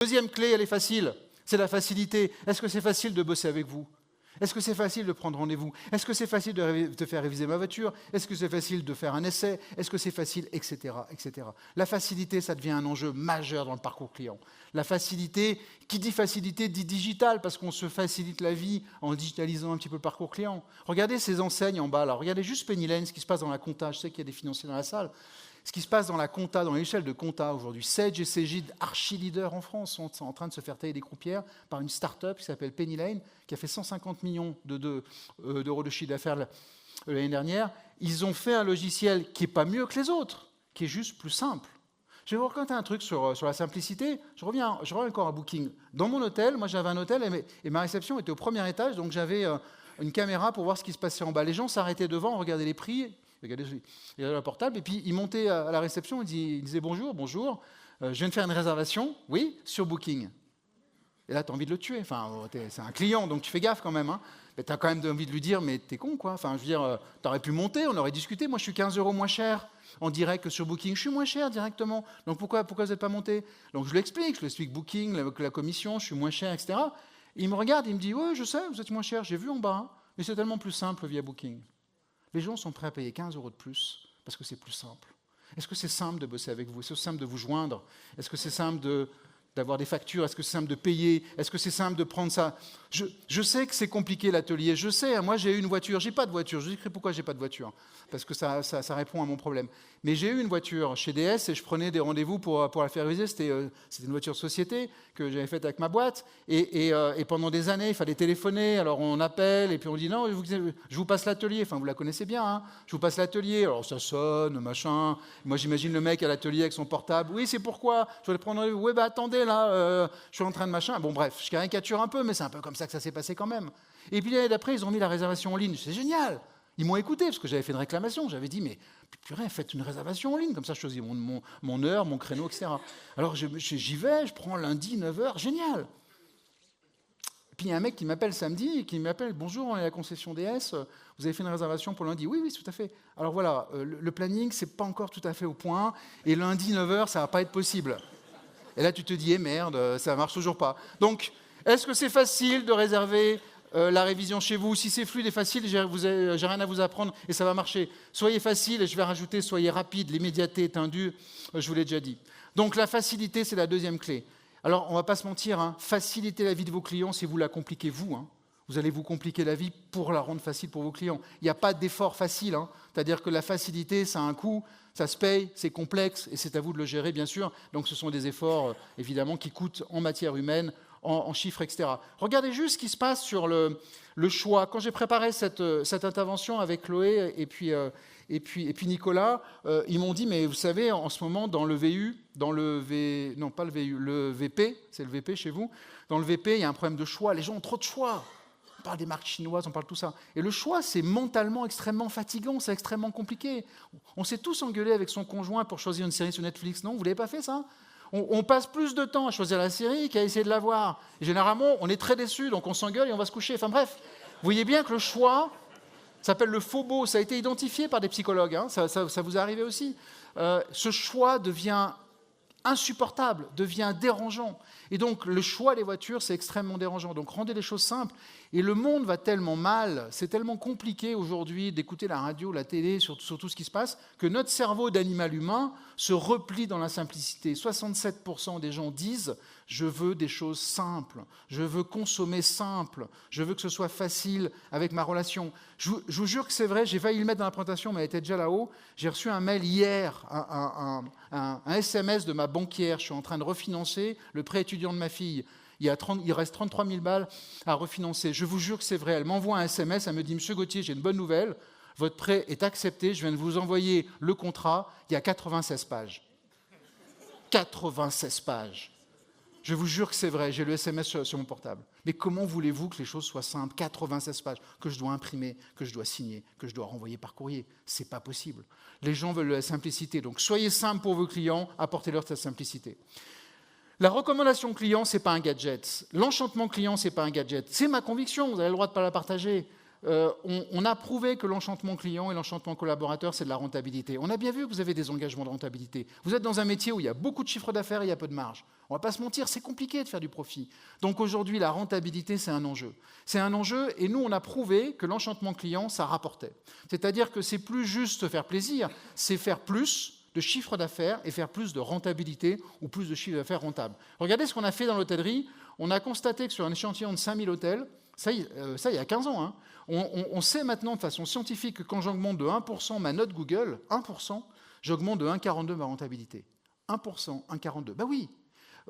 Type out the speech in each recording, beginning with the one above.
Deuxième clé, elle est facile, c'est la facilité. Est-ce que c'est facile de bosser avec vous? Est-ce que c'est facile de prendre rendez-vous? Est-ce que c'est facile de faire réviser ma voiture? Est-ce que c'est facile de faire un essai? Est-ce que c'est facile, etc., etc. La facilité, ça devient un enjeu majeur dans le parcours client. La facilité, qui dit facilité, dit digital, parce qu'on se facilite la vie en digitalisant un petit peu le parcours client. Regardez ces enseignes en bas, là. Regardez juste Penny Lane, ce qui se passe dans la compta. Je sais qu'il y a des financiers dans la salle. Ce qui se passe dans la compta, dans l'échelle de compta aujourd'hui, Sage et Cegid, archi-leaders en France, sont en train de se faire tailler des croupières par une start-up qui s'appelle Penny Lane, qui a fait 150 millions d'euros de chiffre d'affaires l'année dernière. Ils ont fait un logiciel qui n'est pas mieux que les autres, qui est juste plus simple. Je vais vous raconter un truc sur la simplicité. Je reviens encore à Booking. Dans mon hôtel, moi j'avais un hôtel et ma réception était au premier étage, donc j'avais une caméra pour voir ce qui se passait en bas. Les gens s'arrêtaient devant, regardaient les prix. Regardez le portable, et puis il montait à la réception, il disait bonjour, je viens de faire une réservation, oui, sur Booking. Et là, tu as envie de le tuer, enfin, c'est un client, donc tu fais gaffe quand même, hein. Mais tu as quand même envie de lui dire, mais t'es con, quoi. Enfin, je veux dire, tu aurais pu monter, on aurait discuté, moi je suis 15 € moins cher en direct que sur Booking, je suis moins cher directement, donc pourquoi vous n'êtes pas monté? Donc je lui explique Booking, la commission, je suis moins cher, etc. Et il me regarde, il me dit, oui, je sais, vous êtes moins cher, j'ai vu en bas, hein, mais c'est tellement plus simple via Booking. Les gens sont prêts à payer 15 € de plus parce que c'est plus simple. Est-ce que c'est simple de bosser avec vous? Est-ce que c'est simple de vous joindre? Est-ce que c'est simple d'avoir des factures? Est-ce que c'est simple de payer? Est-ce que c'est simple de prendre ça? Je sais que c'est compliqué l'atelier, je sais. Hein, moi, j'ai eu une voiture, j'ai pas de voiture. Je vous expliquerai pourquoi j'ai pas de voiture, parce que ça répond à mon problème. Mais j'ai eu une voiture chez DS et je prenais des rendez-vous pour la faire réviser. C'était une voiture de société que j'avais faite avec ma boîte. Et pendant des années, il fallait téléphoner. Alors on appelle et puis on dit non, je vous passe l'atelier. Enfin, vous la connaissez bien. Hein, je vous passe l'atelier. Alors ça sonne, machin. Moi, j'imagine le mec à l'atelier avec son portable. Oui, c'est pourquoi je voulais prendre rendez-vous. Oui, bah attendez, là, je suis en train de machin. Bon, bref, je caricature un peu, mais c'est un peu comme ça que ça s'est passé quand même. Et puis l'année d'après, ils ont mis la réservation en ligne. C'est génial. Ils m'ont écouté parce que j'avais fait une réclamation. J'avais dit, mais purée, faites une réservation en ligne. Comme ça, je choisis mon heure, mon créneau, etc. Alors j'y vais, je prends lundi, 9h, génial. Et puis il y a un mec qui m'appelle samedi, qui m'appelle, bonjour, on est à la concession DS, vous avez fait une réservation pour lundi? Oui, tout à fait. Alors voilà, le planning, c'est pas encore tout à fait au point. Et lundi, 9h, ça va pas être possible. Et là, tu te dis, merde, ça marche toujours pas. Donc, est-ce que c'est facile de réserver la révision chez vous? Si c'est fluide et facile, j'ai rien à vous apprendre et ça va marcher. Soyez facile, et je vais rajouter, soyez rapide, l'immédiateté est un dû, je vous l'ai déjà dit. Donc la facilité, c'est la deuxième clé. Alors, on ne va pas se mentir, hein, faciliter la vie de vos clients si vous la compliquez vous. Hein. Vous allez vous compliquer la vie pour la rendre facile pour vos clients. Il n'y a pas d'effort facile, hein. C'est-à-dire que la facilité, ça a un coût, ça se paye, c'est complexe et c'est à vous de le gérer, bien sûr. Donc ce sont des efforts, évidemment, qui coûtent en matière humaine, en chiffres, etc. Regardez juste ce qui se passe sur le choix. Quand j'ai préparé cette intervention avec Chloé et puis Nicolas, ils m'ont dit, mais vous savez, en ce moment, dans le VU, le VP, c'est le VP chez vous, dans le VP, il y a un problème de choix. Les gens ont trop de choix. On parle des marques chinoises, on parle de tout ça. Et le choix, c'est mentalement extrêmement fatigant, c'est extrêmement compliqué. On s'est tous engueulés avec son conjoint pour choisir une série sur Netflix, non? Vous ne l'avez pas fait, ça? On passe plus de temps à choisir la série qu'à essayer de la voir. Et généralement, on est très déçus, donc on s'engueule et on va se coucher. Enfin bref, vous voyez bien que le choix s'appelle le FOMO. Ça a été identifié par des psychologues, hein, ça vous est arrivé aussi. Ce choix devient insupportable, devient dérangeant. Et donc, le choix des voitures, c'est extrêmement dérangeant. Donc, rendez les choses simples. Et le monde va tellement mal, c'est tellement compliqué aujourd'hui d'écouter la radio, la télé, sur tout ce qui se passe, que notre cerveau d'animal humain se replie dans la simplicité. 67% des gens disent « je veux des choses simples, je veux consommer simple, je veux que ce soit facile avec ma relation ». Je vous jure que c'est vrai, j'ai failli le mettre dans la présentation, mais elle était déjà là-haut. J'ai reçu un mail hier, un SMS de ma banquière. Je suis en train de refinancer le prêt étudiant de ma fille. Il reste 33 000 balles à refinancer. Je vous jure que c'est vrai. Elle m'envoie un SMS, elle me dit « Monsieur Gauthier, j'ai une bonne nouvelle. Votre prêt est accepté, je viens de vous envoyer le contrat. Il y a 96 pages. » 96 pages. Je vous jure que c'est vrai, j'ai le SMS sur mon portable. Mais comment voulez-vous que les choses soient simples? 96 pages, que je dois imprimer, que je dois signer, que je dois renvoyer par courrier. C'est pas possible. Les gens veulent la simplicité. Donc soyez simples pour vos clients, apportez-leur cette simplicité. La recommandation client, ce n'est pas un gadget. L'enchantement client, ce n'est pas un gadget. C'est ma conviction, vous avez le droit de ne pas la partager. on a prouvé que l'enchantement client et l'enchantement collaborateur, c'est de la rentabilité. On a bien vu que vous avez des engagements de rentabilité. Vous êtes dans un métier où il y a beaucoup de chiffre d'affaires et il y a peu de marge. On ne va pas se mentir, c'est compliqué de faire du profit. Donc aujourd'hui, la rentabilité, c'est un enjeu. C'est un enjeu et nous, on a prouvé que l'enchantement client, ça rapportait. C'est-à-dire que c'est plus juste se faire plaisir, c'est faire plus de chiffre d'affaires et faire plus de rentabilité ou plus de chiffre d'affaires rentable. Regardez ce qu'on a fait dans l'hôtellerie. On a constaté que sur un échantillon de 5000 hôtels, ça, il y a 15 ans, hein, on sait maintenant de façon scientifique que quand j'augmente de 1% ma note Google, 1%, j'augmente de 1,42 ma rentabilité. 1%, 1,42. Ben oui,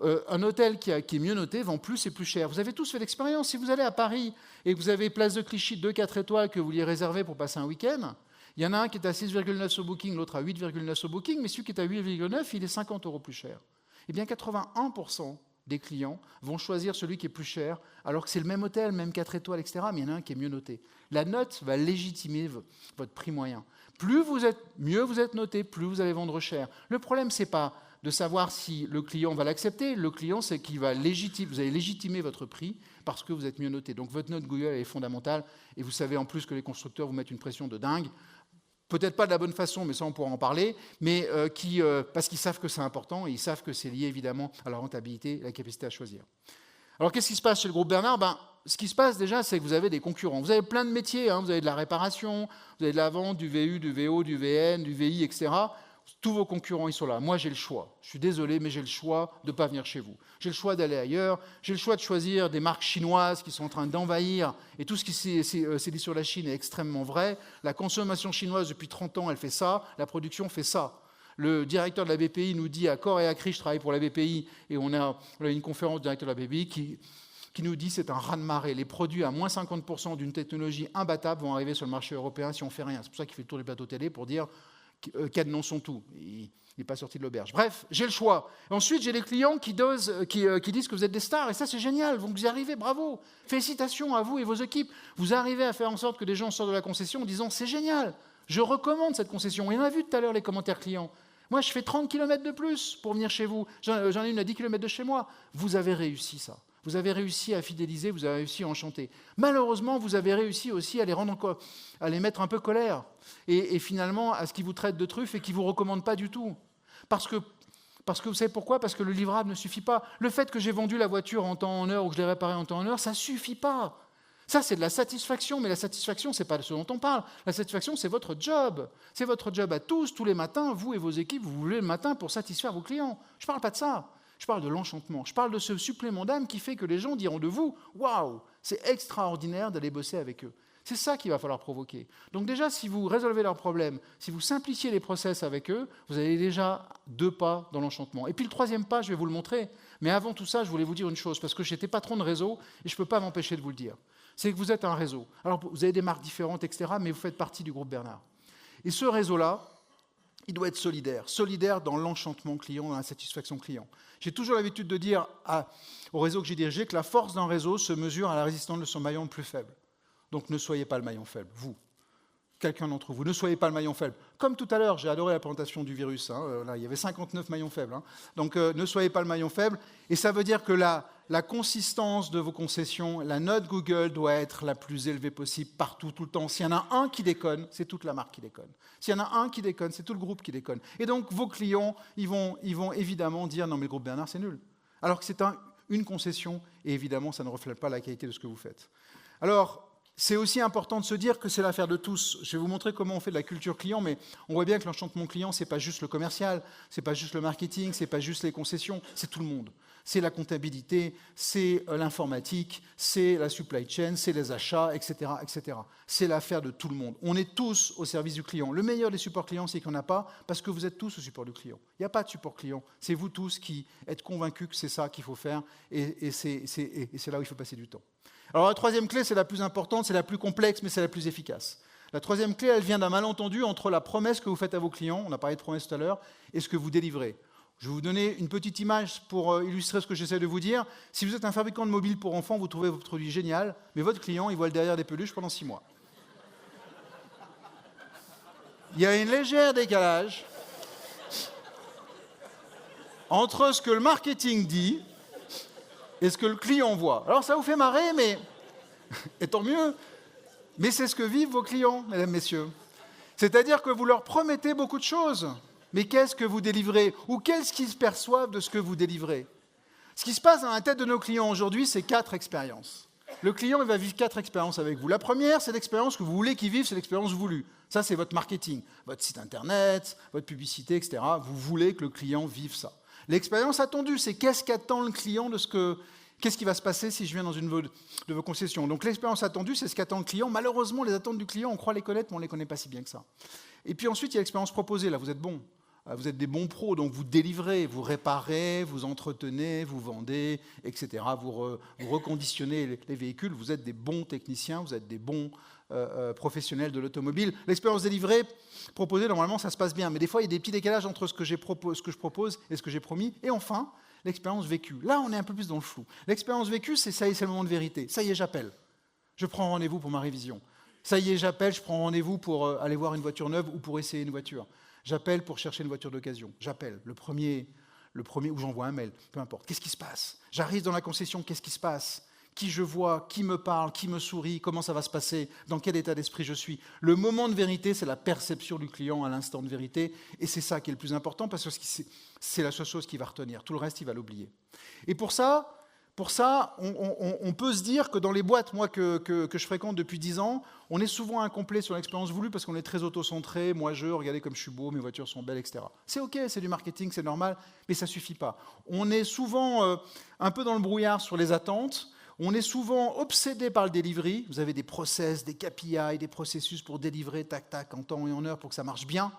un hôtel qui est mieux noté vend plus et plus cher. Vous avez tous fait l'expérience. Si vous allez à Paris et que vous avez place de Clichy 2-4 étoiles que vous vouliez réserver pour passer un week-end, il y en a un qui est à 6,9 sur Booking, l'autre à 8,9 sur Booking, mais celui qui est à 8,9, il est 50 € plus cher. Eh bien, 81% des clients vont choisir celui qui est plus cher, alors que c'est le même hôtel, même 4 étoiles, etc., mais il y en a un qui est mieux noté. La note va légitimer votre prix moyen. Mieux vous êtes noté, plus vous allez vendre cher. Le problème, ce n'est pas de savoir si le client va l'accepter. Le client, c'est qu'il va vous allez légitimer votre prix parce que vous êtes mieux noté. Donc votre note Google est fondamentale, et vous savez en plus que les constructeurs vous mettent une pression de dingue. Peut-être pas de la bonne façon, mais ça on pourra en parler, mais parce qu'ils savent que c'est important et ils savent que c'est lié évidemment à la rentabilité et la capacité à choisir. Alors qu'est-ce qui se passe chez le groupe Bernard ? Ce qui se passe déjà, c'est que vous avez des concurrents. Vous avez plein de métiers, hein. Vous avez de la réparation, vous avez de la vente, du VU, du VO, du VN, du VI, etc. Tous vos concurrents, ils sont là. Moi, j'ai le choix. Je suis désolé, mais j'ai le choix de ne pas venir chez vous. J'ai le choix d'aller ailleurs. J'ai le choix de choisir des marques chinoises qui sont en train d'envahir. Et tout ce qui s'est dit sur la Chine est extrêmement vrai. La consommation chinoise, depuis 30 ans, elle fait ça. La production fait ça. Le directeur de la BPI nous dit à corps et à cri, je travaille pour la BPI, et on a une conférence du directeur de la BPI qui nous dit c'est un raz-de-marée. Les produits à moins 50% d'une technologie imbattable vont arriver sur le marché européen si on ne fait rien. C'est pour ça qu'il fait le tour du plateau télé pour dire cadenon sont tout. Il n'est pas sorti de l'auberge. Bref, j'ai le choix. Ensuite, j'ai les clients qui disent que vous êtes des stars, et ça, c'est génial. Vous y arrivez, bravo. Félicitations à vous et vos équipes. Vous arrivez à faire en sorte que des gens sortent de la concession en disant c'est génial, je recommande cette concession. Et on a vu tout à l'heure les commentaires clients. Moi, je fais 30 km de plus pour venir chez vous. J'en ai une à 10 km de chez moi. Vous avez réussi ça. Vous avez réussi à fidéliser, vous avez réussi à enchanter. Malheureusement, vous avez réussi aussi à les mettre un peu colère. Et finalement, à ce qu'ils vous traitent de truffes et qu'ils ne vous recommandent pas du tout. Parce que vous savez pourquoi ? Parce que le livrable ne suffit pas. Le fait que j'ai vendu la voiture en temps en heure ou que je l'ai réparée en temps en heure, ça ne suffit pas. Ça, c'est de la satisfaction, mais la satisfaction, ce n'est pas ce dont on parle. La satisfaction, c'est votre job. C'est votre job à tous les matins, vous et vos équipes, vous vous levez le matin pour satisfaire vos clients. Je ne parle pas de ça. Je parle de l'enchantement. Je parle de ce supplément d'âme qui fait que les gens diront de vous « Waouh, c'est extraordinaire d'aller bosser avec eux ». C'est ça qu'il va falloir provoquer. Donc déjà, si vous résolvez leurs problèmes, si vous simplifiez les process avec eux, vous avez déjà 2 pas dans l'enchantement. Et puis le 3e pas, je vais vous le montrer. Mais avant tout ça, je voulais vous dire une chose, parce que j'étais patron de réseau et je ne peux pas m'empêcher de vous le dire. C'est que vous êtes un réseau. Alors, vous avez des marques différentes, etc., mais vous faites partie du groupe Bernard. Et ce réseau-là, il doit être solidaire dans l'enchantement client, dans la satisfaction client. J'ai toujours l'habitude de dire au réseau que j'ai dirigé que la force d'un réseau se mesure à la résistance de son maillon le plus faible. Donc ne soyez pas le maillon faible, vous. Quelqu'un d'entre vous, ne soyez pas le maillon faible. Comme tout à l'heure, j'ai adoré la présentation du virus. Là, il y avait 59 maillons faibles. Donc ne soyez pas le maillon faible. Et ça veut dire que la consistance de vos concessions, la note Google doit être la plus élevée possible partout, tout le temps. S'il y en a un qui déconne, c'est toute la marque qui déconne. S'il y en a un qui déconne, c'est tout le groupe qui déconne. Et donc vos clients, ils vont évidemment dire « Non mais le groupe Bernard, c'est nul ». Alors que c'est une concession et évidemment, ça ne reflète pas la qualité de ce que vous faites. Alors, c'est aussi important de se dire que c'est l'affaire de tous. Je vais vous montrer comment on fait de la culture client, mais on voit bien que l'enchantement client, ce n'est pas juste le commercial, ce n'est pas juste le marketing, ce n'est pas juste les concessions, c'est tout le monde. C'est la comptabilité, c'est l'informatique, c'est la supply chain, c'est les achats, etc., etc. C'est l'affaire de tout le monde. On est tous au service du client. Le meilleur des supports clients, c'est qu'il n'y en a pas, parce que vous êtes tous au support du client. Il n'y a pas de support client. C'est vous tous qui êtes convaincus que c'est ça qu'il faut faire, et c'est là où il faut passer du temps. Alors la 3e clé, c'est la plus importante, c'est la plus complexe, mais c'est la plus efficace. La 3e clé, elle vient d'un malentendu entre la promesse que vous faites à vos clients, on a parlé de promesse tout à l'heure, et ce que vous délivrez. Je vais vous donner une petite image pour illustrer ce que j'essaie de vous dire. Si vous êtes un fabricant de mobiles pour enfants, vous trouvez votre produit génial, mais votre client, il voit le derrière des peluches pendant 6 mois. Il y a un léger décalage entre ce que le marketing dit et ce que le client voit. Alors ça vous fait marrer, mais et tant mieux. Mais c'est ce que vivent vos clients, mesdames, messieurs. C'est-à-dire que vous leur promettez beaucoup de choses. Mais qu'est-ce que vous délivrez? Ou qu'est-ce qu'ils perçoivent de ce que vous délivrez? Ce qui se passe dans la tête de nos clients aujourd'hui, c'est 4 expériences. Le client, il va vivre 4 expériences avec vous. La première, c'est l'expérience que vous voulez qu'il vive, c'est l'expérience voulue. Ça, c'est votre marketing, votre site internet, votre publicité, etc. Vous voulez que le client vive ça. L'expérience attendue, c'est qu'est-ce qu'attend le client de ce que... Qu'est-ce qui va se passer si je viens dans une de vos concessions? Donc l'expérience attendue, c'est ce qu'attend le client. Malheureusement, les attentes du client, on croit les connaître, mais on ne les connaît pas si bien que ça. Et puis ensuite, il y a l'expérience proposée. Là, vous êtes bon. Vous êtes des bons pros, donc vous délivrez, vous réparez, vous entretenez, vous vendez, etc. Vous reconditionnez les véhicules. Vous êtes des bons techniciens, vous êtes des bons professionnels de l'automobile. L'expérience délivrée, proposée, normalement, ça se passe bien. Mais des fois, il y a des petits décalages entre ce que je propose et ce que j'ai promis. Et enfin, l'expérience vécue. Là, on est un peu plus dans le flou. L'expérience vécue, c'est ça y est, c'est le moment de vérité. Ça y est, j'appelle. Je prends rendez-vous pour ma révision. Ça y est, j'appelle, je prends rendez-vous pour aller voir une voiture neuve ou pour essayer une voiture. J'appelle pour chercher une voiture d'occasion. J'appelle. Le premier où j'envoie un mail, peu importe. Qu'est-ce qui se passe? J'arrive dans la concession, qu'est-ce qui se passe? Qui je vois? Qui me parle? Qui me sourit? Comment ça va se passer? Dans quel état d'esprit je suis? Le moment de vérité, c'est la perception du client à l'instant de vérité. Et c'est ça qui est le plus important parce que c'est la seule chose qu'il va retenir. Tout le reste, il va l'oublier. Et pour ça, on peut se dire que dans les boîtes, moi, que je fréquente depuis 10 ans, on est souvent incomplet sur l'expérience voulue parce qu'on est très auto-centré. Moi, regardez comme je suis beau, mes voitures sont belles, etc. C'est OK, c'est du marketing, c'est normal, mais ça ne suffit pas. On est souvent un peu dans le brouillard sur les attentes. On est souvent obsédé par le delivery. Vous avez des process, des KPI, des processus pour délivrer, tac, tac, en temps et en heure pour que ça marche bien.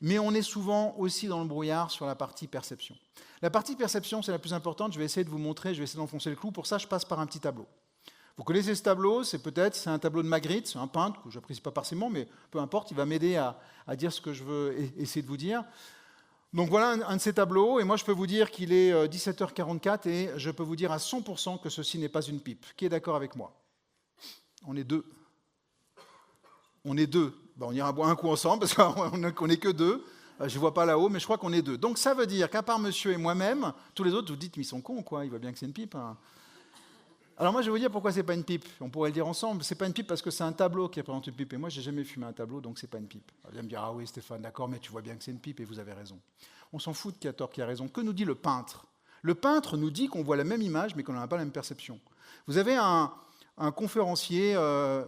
Mais on est souvent aussi dans le brouillard sur la partie perception. La partie perception, c'est la plus importante. Je vais essayer de vous montrer, je vais essayer d'enfoncer le clou. Pour ça, je passe par un petit tableau. Vous connaissez ce tableau, c'est un tableau de Magritte, c'est un peintre que je n'apprécie pas forcément, mais peu importe, il va m'aider à dire ce que je veux essayer de vous dire. Donc voilà un de ces tableaux, et moi je peux vous dire qu'il est 17h44, et je peux vous dire à 100% que ceci n'est pas une pipe. Qui est d'accord avec moi? On est deux. On est deux. Ben, on ira boire un coup ensemble, parce qu'on n'est que deux. Je ne vois pas là-haut, mais je crois qu'on est deux. Donc ça veut dire qu'à part monsieur et moi-même, tous les autres, vous dites, mais ils sont cons, quoi, ils voient bien que c'est une pipe. Hein. Alors moi, je vais vous dire pourquoi c'est pas une pipe. On pourrait le dire ensemble. C'est pas une pipe parce que c'est un tableau qui représente une pipe. Et moi, j'ai jamais fumé un tableau, donc c'est pas une pipe. Vous allez me dire, ah oui, Stéphane, d'accord, mais tu vois bien que c'est une pipe, et vous avez raison. On s'en fout de qui a tort, qui a raison. Que nous dit le peintre? Le peintre nous dit qu'on voit la même image, mais qu'on n'a pas la même perception. Vous avez un conférencier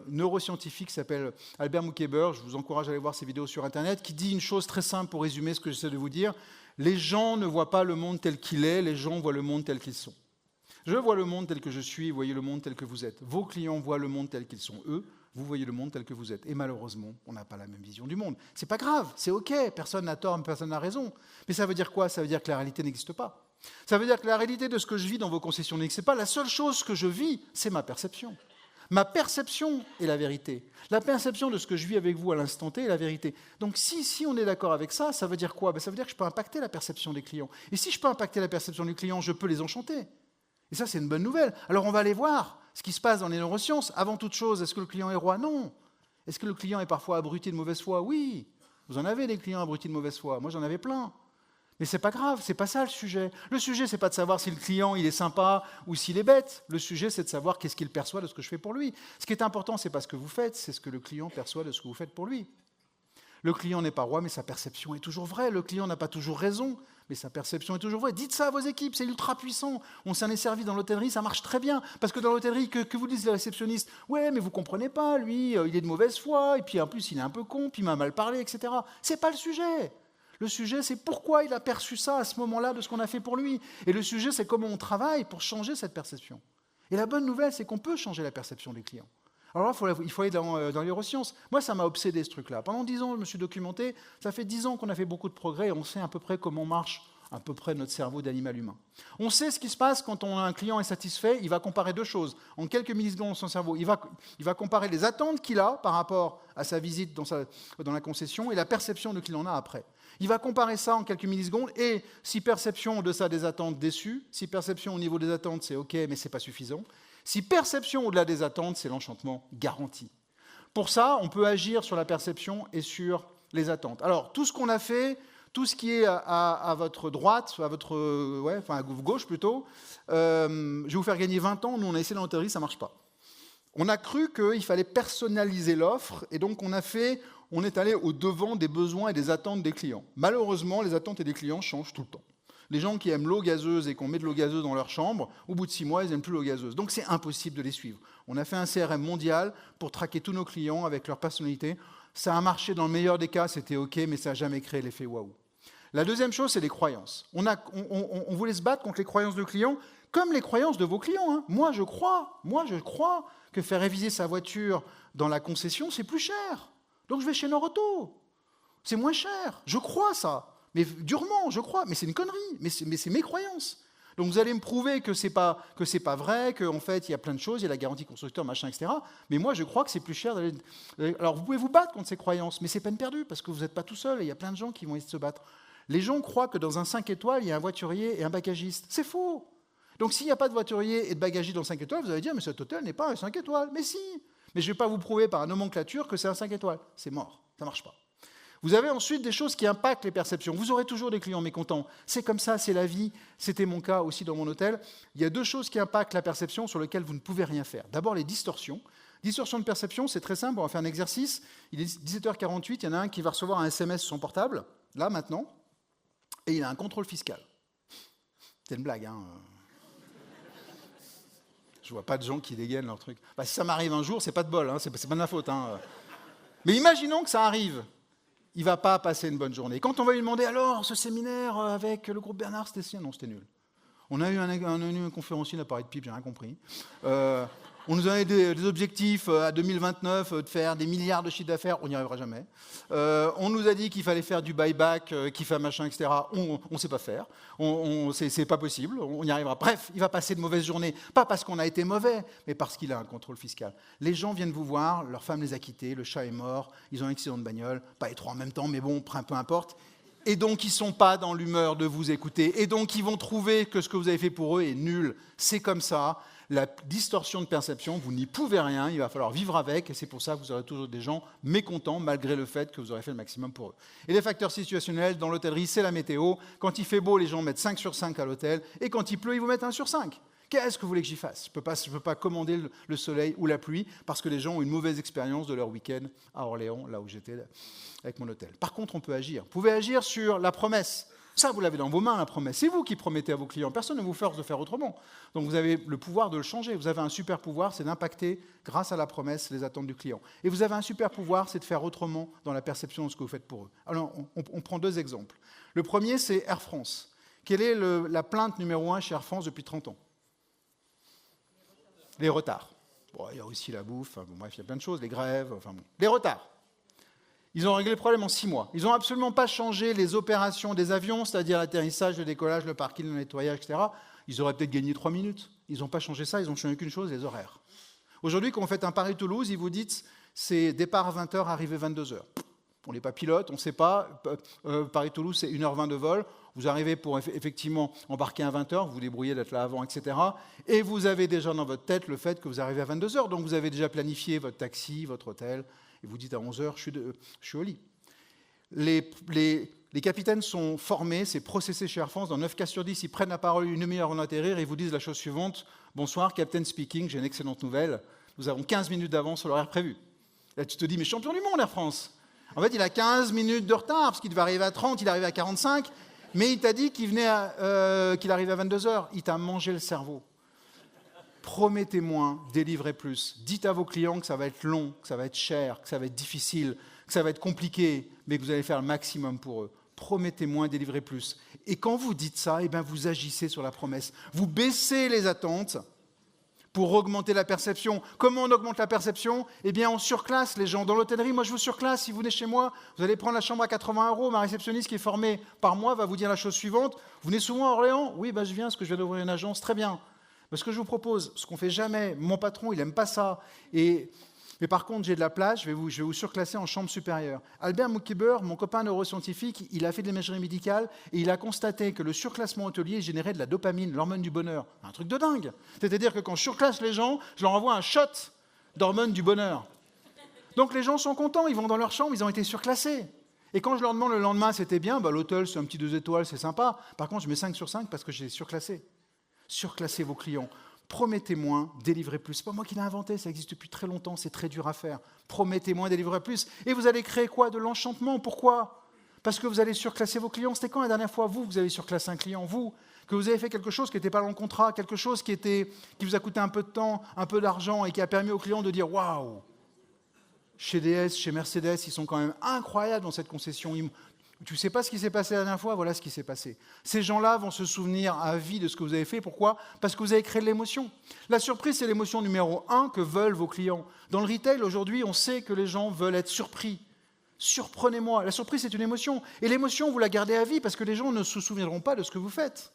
neuroscientifique qui s'appelle Albert Moukeber, je vous encourage à aller voir ses vidéos sur Internet, qui dit une chose très simple pour résumer ce que j'essaie de vous dire. Les gens ne voient pas le monde tel qu'il est, les gens voient le monde tel qu'ils sont. Je vois le monde tel que je suis, vous voyez le monde tel que vous êtes. Vos clients voient le monde tel qu'ils sont eux, vous voyez le monde tel que vous êtes. Et malheureusement, on n'a pas la même vision du monde. C'est pas grave, c'est OK, personne n'a tort, personne n'a raison. Mais ça veut dire quoi? Ça veut dire que la réalité n'existe pas. Ça veut dire que la réalité de ce que je vis dans vos concessions n'existe pas. La seule chose que je vis, c'est ma perception. Ma perception est la vérité. La perception de ce que je vis avec vous à l'instant T est la vérité. Donc si on est d'accord avec ça, ça veut dire quoi? Ça veut dire que je peux impacter la perception des clients. Et si je peux impacter la perception du client, je peux les enchanter. Et ça, c'est une bonne nouvelle. Alors on va aller voir ce qui se passe dans les neurosciences. Avant toute chose, est-ce que le client est roi? Non. Est-ce que le client est parfois abruti de mauvaise foi? Oui. Vous en avez des clients abrutis de mauvaise foi. Moi, j'en avais plein. Mais c'est pas grave, c'est pas ça le sujet. Le sujet, c'est pas de savoir si le client il est sympa ou s'il est bête. Le sujet, c'est de savoir qu'est-ce qu'il perçoit de ce que je fais pour lui. Ce qui est important, c'est pas ce que vous faites, c'est ce que le client perçoit de ce que vous faites pour lui. Le client n'est pas roi, mais sa perception est toujours vraie. Le client n'a pas toujours raison, mais sa perception est toujours vraie. Dites ça à vos équipes, c'est ultra puissant. On s'en est servi dans l'hôtellerie, ça marche très bien. Parce que dans l'hôtellerie, que vous disent les réceptionnistes? Ouais, mais vous comprenez pas, lui, il est de mauvaise foi, et puis en plus, il est un peu con, puis il m'a mal parlé, etc. C'est pas le sujet. Le sujet, c'est pourquoi il a perçu ça à ce moment-là de ce qu'on a fait pour lui. Et le sujet, c'est comment on travaille pour changer cette perception. Et la bonne nouvelle, c'est qu'on peut changer la perception des clients. Alors là, il faut aller dans les neurosciences. Moi, ça m'a obsédé, ce truc-là. Pendant 10 ans, je me suis documenté. Ça fait 10 ans qu'on a fait beaucoup de progrès et on sait à peu près comment marche à peu près notre cerveau d'animal humain. On sait ce qui se passe quand un client est satisfait. Il va comparer deux choses. En quelques millisecondes, son cerveau, il va comparer les attentes qu'il a par rapport à sa visite dans la concession et la perception qu'il en a après. Il va comparer ça en quelques millisecondes et si perception en deçà des attentes, déçu. Si perception au niveau des attentes, c'est OK, mais ce n'est pas suffisant. Si perception au-delà des attentes, c'est l'enchantement garanti. Pour ça, on peut agir sur la perception et sur les attentes. Alors, tout ce qu'on a fait, tout ce qui est à votre droite, à gauche plutôt, je vais vous faire gagner 20 ans. Nous, on a essayé dans l'hôtellerie, ça ne marche pas. On a cru qu'il fallait personnaliser l'offre et donc on est allé au-devant des besoins et des attentes des clients. Malheureusement, les attentes des clients changent tout le temps. Les gens qui aiment l'eau gazeuse et qu'on met de l'eau gazeuse dans leur chambre, au bout de 6 mois, ils n'aiment plus l'eau gazeuse. Donc c'est impossible de les suivre. On a fait un CRM mondial pour traquer tous nos clients avec leur personnalité. Ça a marché dans le meilleur des cas, c'était OK, mais ça n'a jamais créé l'effet waouh. La deuxième chose, c'est les croyances. On voulait se battre contre les croyances de clients, comme les croyances de vos clients. Hein. Moi, je crois que faire réviser sa voiture dans la concession, c'est plus cher. Donc je vais chez Norauto. C'est moins cher. Je crois ça. Mais durement, je crois. Mais c'est une connerie. Mais c'est mes croyances. Donc vous allez me prouver que c'est pas vrai, qu'en fait il y a plein de choses, il y a la garantie constructeur, machin, etc. Mais moi je crois que c'est plus cher d'aller... Alors vous pouvez vous battre contre ces croyances, mais c'est peine perdue, parce que vous n'êtes pas tout seul, et il y a plein de gens qui vont essayer de se battre. Les gens croient que dans un 5 étoiles, il y a un voiturier et un bagagiste. C'est faux. Donc s'il n'y a pas de voiturier et de bagagiste dans 5 étoiles, vous allez dire, mais cet hôtel n'est pas un 5 étoiles. Mais si. Mais je ne vais pas vous prouver par la nomenclature que c'est un 5 étoiles. C'est mort. Ça ne marche pas. Vous avez ensuite des choses qui impactent les perceptions. Vous aurez toujours des clients mécontents. C'est comme ça, c'est la vie. C'était mon cas aussi dans mon hôtel. Il y a deux choses qui impactent la perception sur lesquelles vous ne pouvez rien faire. D'abord, les distorsions. Distorsion de perception, c'est très simple. On va faire un exercice. Il est 17h48. Il y en a un qui va recevoir un SMS sur son portable, là, maintenant, et il a un contrôle fiscal. C'est une blague, hein. Je vois pas de gens qui dégainent leur truc. Bah, si ça m'arrive un jour, c'est pas de bol, hein. C'est pas de ma faute. Hein. Mais imaginons que ça arrive. Il ne va pas passer une bonne journée. Quand on va lui demander, alors, ce séminaire avec le groupe Bernard, c'était si? Non, c'était nul. On a eu un conférencier, il n'a pas de pipe, j'ai rien compris. On nous a donné des objectifs à 2029 de faire des milliards de chiffres d'affaires, on n'y arrivera jamais. On nous a dit qu'il fallait faire du buyback, qu'il fait machin, etc. On ne sait pas faire. C'est pas possible, on y arrivera. Bref, il va passer de mauvaises journées, pas parce qu'on a été mauvais, mais parce qu'il a un contrôle fiscal. Les gens viennent vous voir, leur femme les a quittés, le chat est mort, ils ont un accident de bagnole, pas les trois en même temps, mais bon, peu importe. Et donc, ils ne sont pas dans l'humeur de vous écouter. Et donc, ils vont trouver que ce que vous avez fait pour eux est nul. C'est comme ça. La distorsion de perception, vous n'y pouvez rien. Il va falloir vivre avec. Et c'est pour ça que vous aurez toujours des gens mécontents, malgré le fait que vous aurez fait le maximum pour eux. Et les facteurs situationnels, dans l'hôtellerie, c'est la météo. Quand il fait beau, les gens mettent 5 sur 5 à l'hôtel. Et quand il pleut, ils vous mettent 1 sur 5. Qu'est-ce que vous voulez que j'y fasse? Je ne peux pas commander le soleil ou la pluie parce que les gens ont une mauvaise expérience de leur week-end à Orléans, là où j'étais avec mon hôtel. Par contre, on peut agir. Vous pouvez agir sur la promesse. Ça, vous l'avez dans vos mains, la promesse. C'est vous qui promettez à vos clients. Personne ne vous force de faire autrement. Donc, vous avez le pouvoir de le changer. Vous avez un super pouvoir, c'est d'impacter, grâce à la promesse, les attentes du client. Et vous avez un super pouvoir, c'est de faire autrement dans la perception de ce que vous faites pour eux. Alors, on prend 2 exemples. Le premier, c'est Air France. Quelle est la plainte numéro 1 chez Air France depuis 30 ans? Les retards. Bon, il y a aussi la bouffe, bon, bref, il y a plein de choses, les grèves, enfin bon. Les retards. Ils ont réglé le problème en 6 mois. Ils n'ont absolument pas changé les opérations des avions, c'est-à-dire l'atterrissage, le décollage, le parking, le nettoyage, etc. Ils auraient peut-être gagné 3 minutes. Ils n'ont pas changé ça, ils n'ont changé qu'une chose, les horaires. Aujourd'hui, quand vous faites un Paris-Toulouse, ils vous disent c'est départ à 20h, arrivée 22h. On n'est pas pilote, on ne sait pas. Paris-Toulouse, c'est 1h20 de vol. Vous arrivez pour effectivement embarquer à 20h, vous vous débrouillez d'être là avant, etc. Et vous avez déjà dans votre tête le fait que vous arrivez à 22h. Donc vous avez déjà planifié votre taxi, votre hôtel, et vous dites à 11h, je suis au lit. Les capitaines sont formés, c'est processé chez Air France. Dans 9 cas sur 10, ils prennent la parole une demi-heure avant d'atterrir et ils vous disent la chose suivante. Bonsoir, Captain speaking, j'ai une excellente nouvelle. Nous avons 15 minutes d'avance sur l'horaire prévu. Là, tu te dis, mais champion du monde, Air France. En fait, il a 15 minutes de retard, parce qu'il devait arriver à 30, il arrive à 45, mais il t'a dit qu'il arrivait à 22h. Il t'a mangé le cerveau. Promettez moins, délivrez plus. Dites à vos clients que ça va être long, que ça va être cher, que ça va être difficile, que ça va être compliqué, mais que vous allez faire le maximum pour eux. Promettez moins, délivrez plus. Et quand vous dites ça, eh bien, vous agissez sur la promesse. Vous baissez les attentes pour augmenter la perception. Comment on augmente la perception? Eh bien, on surclasse les gens. Dans l'hôtellerie, moi, je vous surclasse. Si vous venez chez moi, vous allez prendre la chambre à 80 €. Ma réceptionniste qui est formée par moi va vous dire la chose suivante. Vous venez souvent à Orléans? Oui, je viens parce que je viens d'ouvrir une agence. Très bien. Ce que je vous propose, ce qu'on ne fait jamais, mon patron, il n'aime pas ça. Mais par contre, j'ai de la place, je vais vous surclasser en chambre supérieure. Albert Moukiber, mon copain neuroscientifique, il a fait de l'imagerie médicale et il a constaté que le surclassement hôtelier générait de la dopamine, l'hormone du bonheur. Un truc de dingue. C'est-à-dire que quand je surclasse les gens, je leur envoie un shot d'hormone du bonheur. Donc les gens sont contents, ils vont dans leur chambre, ils ont été surclassés. Et quand je leur demande le lendemain, c'était bien, l'hôtel, c'est un petit 2 étoiles, c'est sympa. Par contre, je mets 5 sur 5 parce que j'ai surclassé. Surclassez vos clients. Promettez moins, délivrez plus. Ce n'est pas moi qui l'ai inventé, ça existe depuis très longtemps, c'est très dur à faire. Promettez moins, délivrez plus. Et vous allez créer quoi? De l'enchantement. Pourquoi? Parce que vous allez surclasser vos clients. C'était quand la dernière fois, vous avez surclassé un client? Vous, que vous avez fait quelque chose qui n'était pas dans le contrat, quelque chose qui vous a coûté un peu de temps, un peu d'argent et qui a permis au client de dire « Waouh !» Chez DS, chez Mercedes, ils sont quand même incroyables dans cette concession. Tu ne sais pas ce qui s'est passé la dernière fois, voilà ce qui s'est passé. Ces gens-là vont se souvenir à vie de ce que vous avez fait. Pourquoi? Parce que vous avez créé de l'émotion. La surprise, c'est l'émotion numéro 1 que veulent vos clients. Dans le retail, aujourd'hui, on sait que les gens veulent être surpris. Surprenez-moi. La surprise, c'est une émotion. Et l'émotion, vous la gardez à vie parce que les gens ne se souviendront pas de ce que vous faites.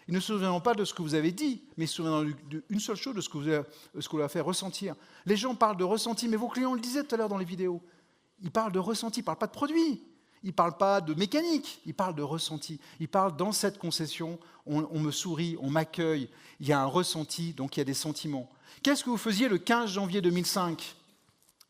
Ils ne se souviendront pas de ce que vous avez dit, mais ils se souviendront d'une seule chose, de ce que vous avez fait ressentir. Les gens parlent de ressenti, mais vos clients, on le disait tout à l'heure dans les vidéos, ils parlent de ressenti, ils ne parlent pas de produit. Ils ne parlent pas de mécanique, ils parlent de ressenti. Ils parlent dans cette concession, on me sourit, on m'accueille, il y a un ressenti, donc il y a des sentiments. Qu'est-ce que vous faisiez le 15 janvier 2005?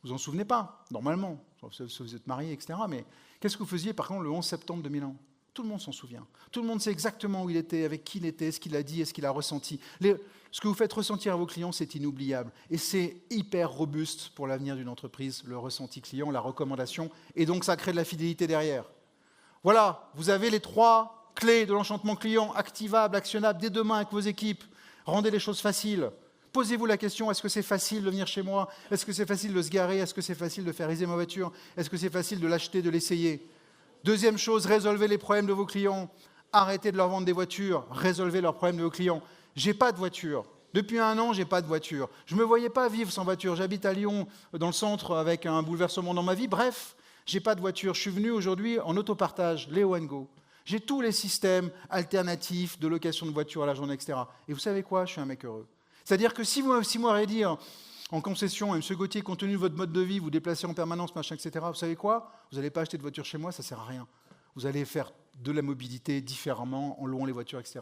Vous vous en souvenez pas, normalement, sauf si vous êtes marié, etc. Mais qu'est-ce que vous faisiez par contre le 11 septembre 2001? Tout le monde s'en souvient. Tout le monde sait exactement où il était, avec qui il était, ce qu'il a dit et ce qu'il a ressenti. Ce que vous faites ressentir à vos clients, c'est inoubliable. Et c'est hyper robuste pour l'avenir d'une entreprise, le ressenti client, la recommandation. Et donc, ça crée de la fidélité derrière. Voilà, vous avez les 3 clés de l'enchantement client, activables, actionnables, dès demain avec vos équipes. Rendez les choses faciles. Posez-vous la question, est-ce que c'est facile de venir chez moi? Est-ce que c'est facile de se garer? Est-ce que c'est facile de faire aiser ma voiture? Est-ce que c'est facile de l'acheter, de l'essayer? Deuxième chose, résolvez les problèmes de vos clients. Arrêtez de leur vendre des voitures. Résolvez leurs problèmes de vos clients. J'ai pas de voiture. Depuis 1 an, j'ai pas de voiture. Je me voyais pas vivre sans voiture. J'habite à Lyon, dans le centre, avec un bouleversement dans ma vie. Bref, j'ai pas de voiture. Je suis venu aujourd'hui en autopartage, Léo & Go. J'ai tous les systèmes alternatifs de location de voiture à la journée, etc. Et vous savez quoi? Je suis un mec heureux. C'est-à-dire que si vous m'auriez dit en concession, M. Gauthier, compte tenu de votre mode de vie, vous déplacez en permanence, machin, etc., vous savez quoi? Vous n'allez pas acheter de voiture chez moi, ça ne sert à rien. Vous allez faire de la mobilité différemment en louant les voitures, etc.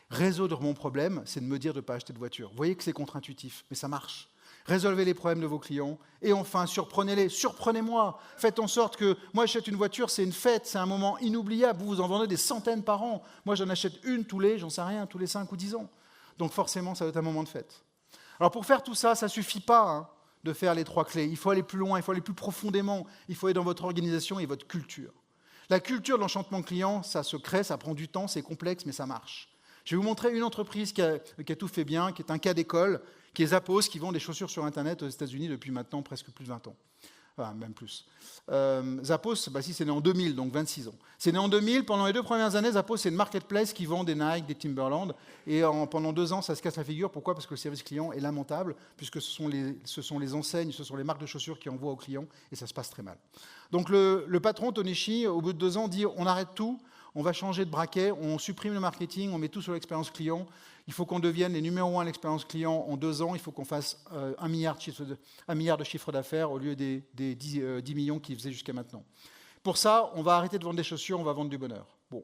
Résoudre mon problème, c'est de me dire de ne pas acheter de voiture. Vous voyez que c'est contre-intuitif, mais ça marche. Résolvez les problèmes de vos clients et enfin, surprenez-les. Surprenez-moi. Faites en sorte que moi, j'achète une voiture, c'est une fête, c'est un moment inoubliable. Vous en vendez des centaines par an. Moi, j'en achète une tous les 5 ou 10 ans. Donc forcément, ça va être un moment de fête. Alors pour faire tout ça, ça ne suffit pas de faire les 3 clés. Il faut aller plus loin, il faut aller plus profondément. Il faut aller dans votre organisation et votre culture. La culture de l'enchantement client, ça se crée, ça prend du temps, c'est complexe, mais ça marche. Je vais vous montrer une entreprise qui a tout fait bien, qui est un cas d'école, qui est Zappos, qui vend des chaussures sur Internet aux États-Unis depuis maintenant presque plus de 20 ans. Enfin, même plus. Zappos, c'est né en 2000, donc 26 ans. C'est né en 2000. Pendant les 2 premières années, Zappos, c'est une marketplace qui vend des Nike, des Timberland. Et pendant 2 ans, ça se casse la figure. Pourquoi? Parce que le service client est lamentable, puisque ce sont les enseignes, ce sont les marques de chaussures qui envoient aux clients, et ça se passe très mal. Donc le patron, Tonishi, au bout de 2 ans, dit on arrête tout, on va changer de braquet, on supprime le marketing, on met tout sur l'expérience client. Il faut qu'on devienne les numéros 1 de l'expérience client en 2 ans. Il faut qu'on fasse 1 milliard de chiffre d'affaires au lieu des 10 millions qu'ils faisaient jusqu'à maintenant. Pour ça, on va arrêter de vendre des chaussures, on va vendre du bonheur. Bon.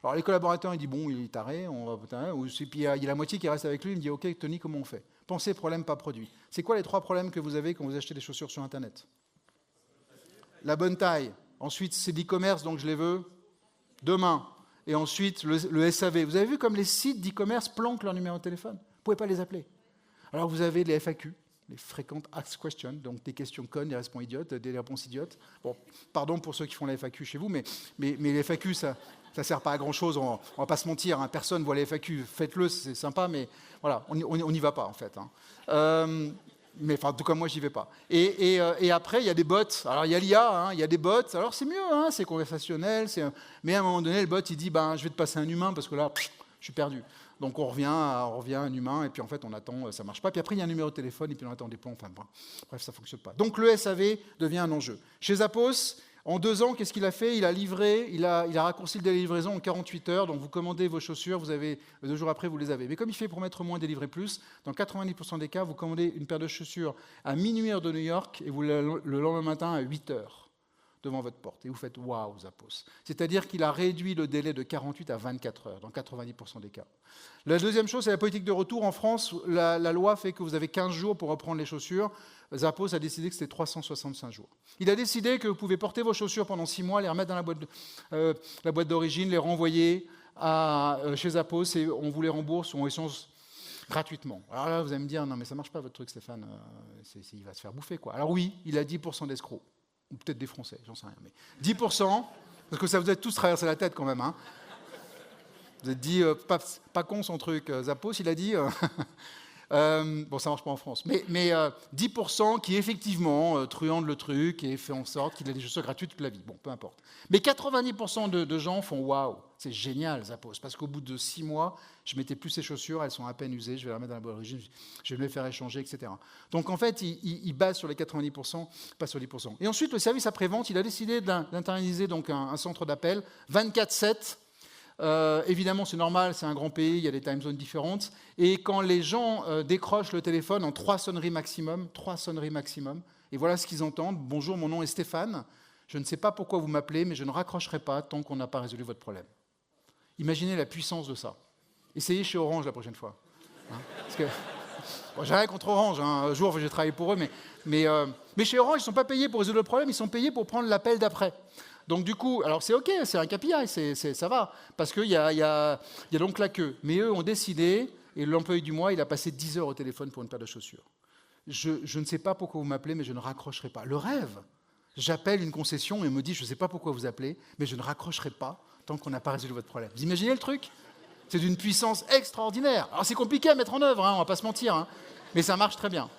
Alors les collaborateurs, ils disent bon, il est taré, on va taré. Puis il y a la moitié qui reste avec lui, il me dit ok, Tony, comment on fait? Pensez problème, pas produit. C'est quoi les 3 problèmes que vous avez quand vous achetez des chaussures sur Internet? La bonne taille. Ensuite, c'est l'e-commerce, donc je les veux demain. Et ensuite, le SAV. Vous avez vu comme les sites d'e-commerce planquent leur numéro de téléphone? Vous ne pouvez pas les appeler. Alors vous avez les FAQ, les Frequent Asked Questions, donc des questions connes, des réponses idiotes, des réponses idiotes. Bon, pardon pour ceux qui font les FAQ chez vous, mais les FAQ, ça ne sert pas à grand-chose, on ne va pas se mentir. Hein, personne ne voit les FAQ, faites-le, c'est sympa, mais voilà, on n'y va pas en fait. Mais enfin, en tout cas, moi, j'y vais pas. Et après, il y a des bots. Alors, il y a l'IA, il y a des bots. Alors, c'est mieux, c'est conversationnel. Mais à un moment donné, le bot, il dit, je vais te passer un humain parce que là, je suis perdu. Donc, on revient à un humain et puis en fait, on attend, ça marche pas. Puis après, il y a un numéro de téléphone et puis on attend des plans. Enfin, bref, ça fonctionne pas. Donc, le SAV devient un enjeu. Chez Zappos, en 2 ans, qu'est-ce qu'il a fait? Il a livré, il a raccourci le délai de livraison en 48 heures. Donc, vous commandez vos chaussures, vous avez 2 jours après, vous les avez. Mais comme il fait promettre moins, délivrer plus, dans 90% des cas, vous commandez une paire de chaussures à minuit heure de New York et vous le lendemain matin à 8 heures devant votre porte. Et vous faites waouh, Zappos. C'est-à-dire qu'il a réduit le délai de 48 à 24 heures dans 90% des cas. La deuxième chose, c'est la politique de retour. En France, la loi fait que vous avez 15 jours pour reprendre les chaussures. Zappos a décidé que c'était 365 jours. Il a décidé que vous pouvez porter vos chaussures pendant 6 mois, les remettre dans la boîte d'origine, les renvoyer chez Zappos et on vous les rembourse ou en échange gratuitement. Alors là, vous allez me dire, non mais ça ne marche pas votre truc Stéphane, il va se faire bouffer quoi. Alors oui, il a 10% d'escrocs, ou peut-être des Français, j'en sais rien, mais 10%, parce que ça vous a tous traversé la tête quand même, hein. Vous êtes dit, pas con son truc, Zappos, il a dit... bon, ça ne marche pas en France. Mais 10% qui, effectivement, truandent le truc et fait en sorte qu'il ait des chaussures gratuites toute la vie. Bon, peu importe. Mais 90% de gens font « Waouh, c'est génial, Zappos ». Parce qu'au bout de 6 mois, je ne mettais plus ces chaussures, elles sont à peine usées, je vais les remettre dans la bonne origine, je vais me les faire échanger, etc. Donc, en fait, il base sur les 90%, pas sur les 10%. Et ensuite, le service après-vente, il a décidé d'internaliser donc un centre d'appel 24/7. Évidemment, c'est normal, c'est un grand pays, il y a des time zones différentes. Et quand les gens décrochent le téléphone en 3 sonneries maximum, et voilà ce qu'ils entendent. « Bonjour, mon nom est Stéphane. Je ne sais pas pourquoi vous m'appelez, mais je ne raccrocherai pas tant qu'on n'a pas résolu votre problème. » Imaginez la puissance de ça. Essayez chez Orange la prochaine fois. Hein, parce que... Bon, j'ai rien contre Orange, hein. Un jour j'ai travaillé pour eux, mais chez Orange, ils ne sont pas payés pour résoudre le problème, ils sont payés pour prendre l'appel d'après. Donc du coup, alors c'est OK, c'est un KPI, ça va, parce qu'il y a donc la queue. Mais eux ont décidé, et l'employé du mois, il a passé 10 heures au téléphone pour une paire de chaussures. Je ne sais pas pourquoi vous m'appelez, mais je ne raccrocherai pas. Le rêve, j'appelle une concession et me dit, je ne sais pas pourquoi vous appelez, mais je ne raccrocherai pas tant qu'on n'a pas résolu votre problème. Vous imaginez le truc ? C'est d'une puissance extraordinaire. Alors c'est compliqué à mettre en œuvre, hein, on ne va pas se mentir, hein, mais ça marche très bien.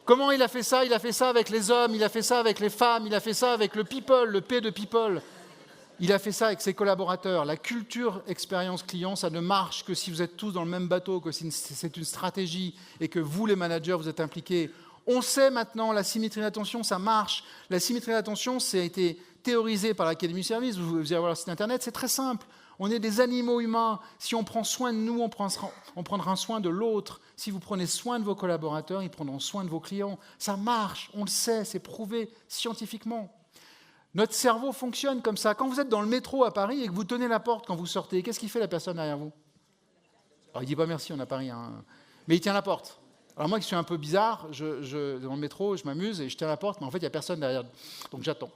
Comment il a fait ça ? Il a fait ça avec les hommes, il a fait ça avec les femmes, il a fait ça avec le people, le P de people. Il a fait ça avec ses collaborateurs. La culture expérience client, ça ne marche que si vous êtes tous dans le même bateau, que c'est une stratégie et que vous, les managers, vous êtes impliqués. On sait maintenant, la symétrie d'attention, ça marche. La symétrie d'attention, ça a été théorisé par l'Académie du service. Vous allez voir le site internet, c'est très simple. On est des animaux humains. Si on prend soin de nous, on prendra soin de l'autre. Si vous prenez soin de vos collaborateurs, ils prendront soin de vos clients. Ça marche, on le sait, c'est prouvé scientifiquement. Notre cerveau fonctionne comme ça. Quand vous êtes dans le métro à Paris et que vous tenez la porte quand vous sortez, qu'est-ce qu'il fait la personne derrière vous ? Alors, il ne dit pas merci, on a Paris, hein. Mais il tient la porte. Alors moi qui suis un peu bizarre, dans le métro, je m'amuse et je tiens la porte, mais en fait, il n'y a personne derrière. Donc j'attends.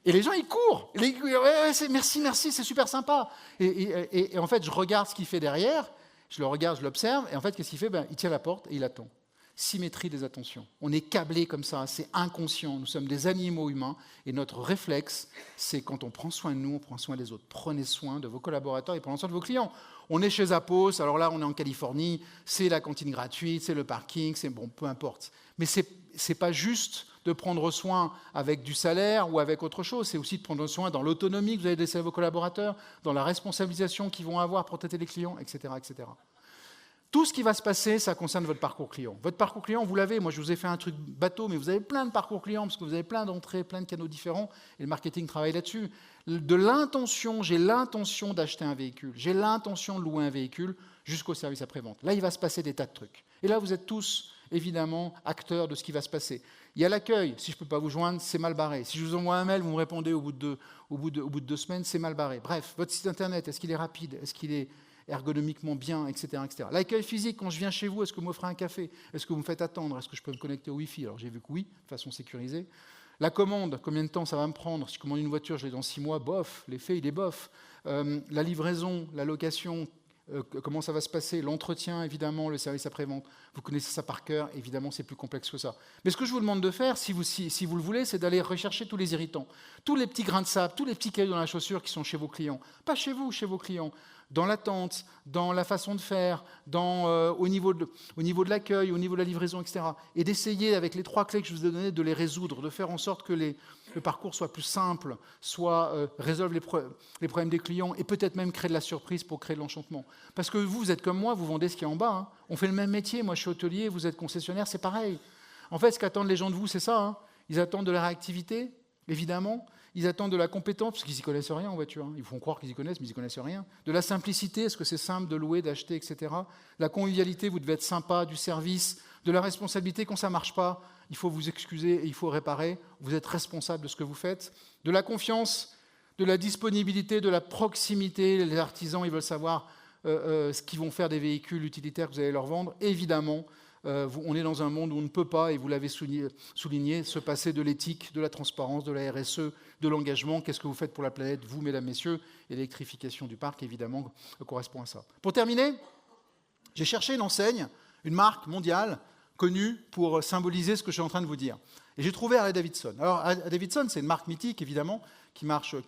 Et les gens, ils courent. Ouais, merci, c'est super sympa. Et en fait, je regarde ce qu'il fait derrière, je le regarde, je l'observe, et en fait, qu'est-ce qu'il fait ? Il tient la porte et il attend. Symétrie des attentions. On est câblés comme ça, c'est inconscient. Nous sommes des animaux humains, et notre réflexe, c'est quand on prend soin de nous, on prend soin des autres. Prenez soin de vos collaborateurs et prenez soin de vos clients. On est chez Zappos, alors là, on est en Californie, c'est la cantine gratuite, c'est le parking, c'est bon, peu importe. Mais c'est pas juste de prendre soin avec du salaire ou avec autre chose, c'est aussi de prendre soin dans l'autonomie que vous allez laisser à vos collaborateurs, dans la responsabilisation qu'ils vont avoir pour traiter les clients, etc., etc. Tout ce qui va se passer, ça concerne votre parcours client. Votre parcours client, vous l'avez. Moi, je vous ai fait un truc bateau, mais vous avez plein de parcours clients parce que vous avez plein d'entrées, plein de canaux différents, et le marketing travaille là-dessus. De l'intention, j'ai l'intention d'acheter un véhicule, j'ai l'intention de louer un véhicule, jusqu'au service après-vente. Là, il va se passer des tas de trucs. Et là, vous êtes tous, évidemment, acteurs de ce qui va se passer. Il y a l'accueil. Si je ne peux pas vous joindre, c'est mal barré. Si je vous envoie un mail, vous me répondez au bout de 2 semaines, c'est mal barré. Bref, votre site internet, est-ce qu'il est rapide ? Est-ce qu'il est ergonomiquement bien, etc., etc. L'accueil physique, quand je viens chez vous, est-ce que vous m'offrez un café ? Est-ce que vous me faites attendre ? Est-ce que je peux me connecter au Wi-Fi ? Alors j'ai vu que oui, de façon sécurisée. La commande, combien de temps ça va me prendre ? Si je commande une voiture, je l'ai dans 6 mois, bof, l'effet il est bof. La livraison, la location, comment ça va se passer ? L'entretien, évidemment, le service après-vente. Vous connaissez ça par cœur, évidemment, c'est plus complexe que ça. Mais ce que je vous demande de faire, si vous le voulez, c'est d'aller rechercher tous les irritants, tous les petits grains de sable, tous les petits cailloux dans la chaussure qui sont chez vos clients. Pas chez vous, chez vos clients. Dans l'attente, dans la façon de faire, au niveau de l'accueil, au niveau de la livraison, etc. Et d'essayer, avec les 3 clés que je vous ai données, de les résoudre, de faire en sorte que le parcours soit plus simple, résolve les problèmes des clients et peut-être même créer de la surprise pour créer de l'enchantement. Parce que vous êtes comme moi, vous vendez ce qui est en bas. Hein. On fait le même métier, moi je suis hôtelier, vous êtes concessionnaire, c'est pareil. En fait, ce qu'attendent les gens de vous, c'est ça. Hein. Ils attendent de la réactivité, évidemment. Ils attendent de la compétence, parce qu'ils n'y connaissent rien en voiture. Hein. Ils font croire qu'ils y connaissent, mais ils n'y connaissent rien. De la simplicité, est-ce que c'est simple de louer, d'acheter, etc. La convivialité, vous devez être sympa, du service. De la responsabilité, quand ça ne marche pas, il faut vous excuser et il faut réparer. Vous êtes responsable de ce que vous faites. De la confiance, de la disponibilité, de la proximité. Les artisans, ils veulent savoir ce qu'ils vont faire des véhicules utilitaires que vous allez leur vendre. Évidemment, on est dans un monde où on ne peut pas, et vous l'avez souligné, se passer de l'éthique, de la transparence, de la RSE, de l'engagement. Qu'est-ce que vous faites pour la planète, vous, mesdames, messieurs ? Et l'électrification du parc, évidemment, correspond à ça. Pour terminer, J'ai cherché une enseigne, une marque mondiale, connue pour symboliser ce que je suis en train de vous dire. Et j'ai trouvé Harley-Davidson. Alors, Harley-Davidson, c'est une marque mythique, évidemment, qui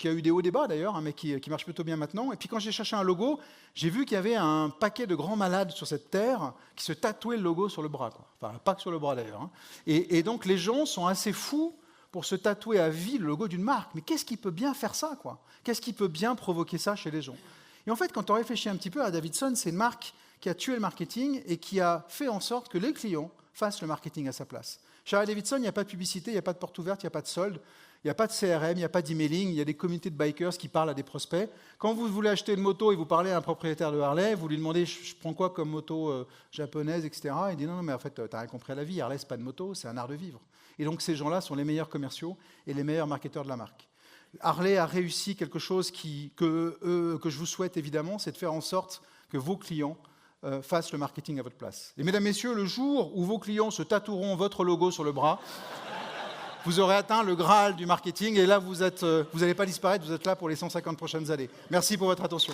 a eu des hauts débats d'ailleurs, hein, mais qui marche plutôt bien maintenant. Et puis quand j'ai cherché un logo, j'ai vu qu'il y avait un paquet de grands malades sur cette terre qui se tatouaient le logo sur le bras, quoi. Enfin, pas que sur le bras d'ailleurs. Hein. Et donc les gens sont assez fous pour se tatouer à vie le logo d'une marque. Mais qu'est-ce qui peut bien faire ça, quoi ? Qu'est-ce qui peut bien provoquer ça chez les gens ? Et en fait, quand on réfléchit un petit peu, Harley-Davidson, c'est une marque qui a tué le marketing et qui a fait en sorte que les clients fassent le marketing à sa place. Chez Harley-Davidson, il n'y a pas de publicité, il n'y a pas de porte ouverte, il n'y a pas de solde, il n'y a pas de CRM, il n'y a pas d'emailing, il y a des communautés de bikers qui parlent à des prospects. Quand vous voulez acheter une moto et vous parlez à un propriétaire de Harley, vous lui demandez « je prends quoi comme moto japonaise, etc. » Il dit « non, mais en fait, tu n'as rien compris à la vie, Harley, ce n'est pas de moto, c'est un art de vivre. » Et donc ces gens-là sont les meilleurs commerciaux et les meilleurs marketeurs de la marque. Harley a réussi quelque chose que je vous souhaite évidemment, c'est de faire en sorte que vos clients fassent le marketing à votre place. Et mesdames, messieurs, le jour où vos clients se tatoueront votre logo sur le bras, vous aurez atteint le Graal du marketing et là, vous n'allez pas disparaître, vous êtes là pour les 150 prochaines années. Merci pour votre attention.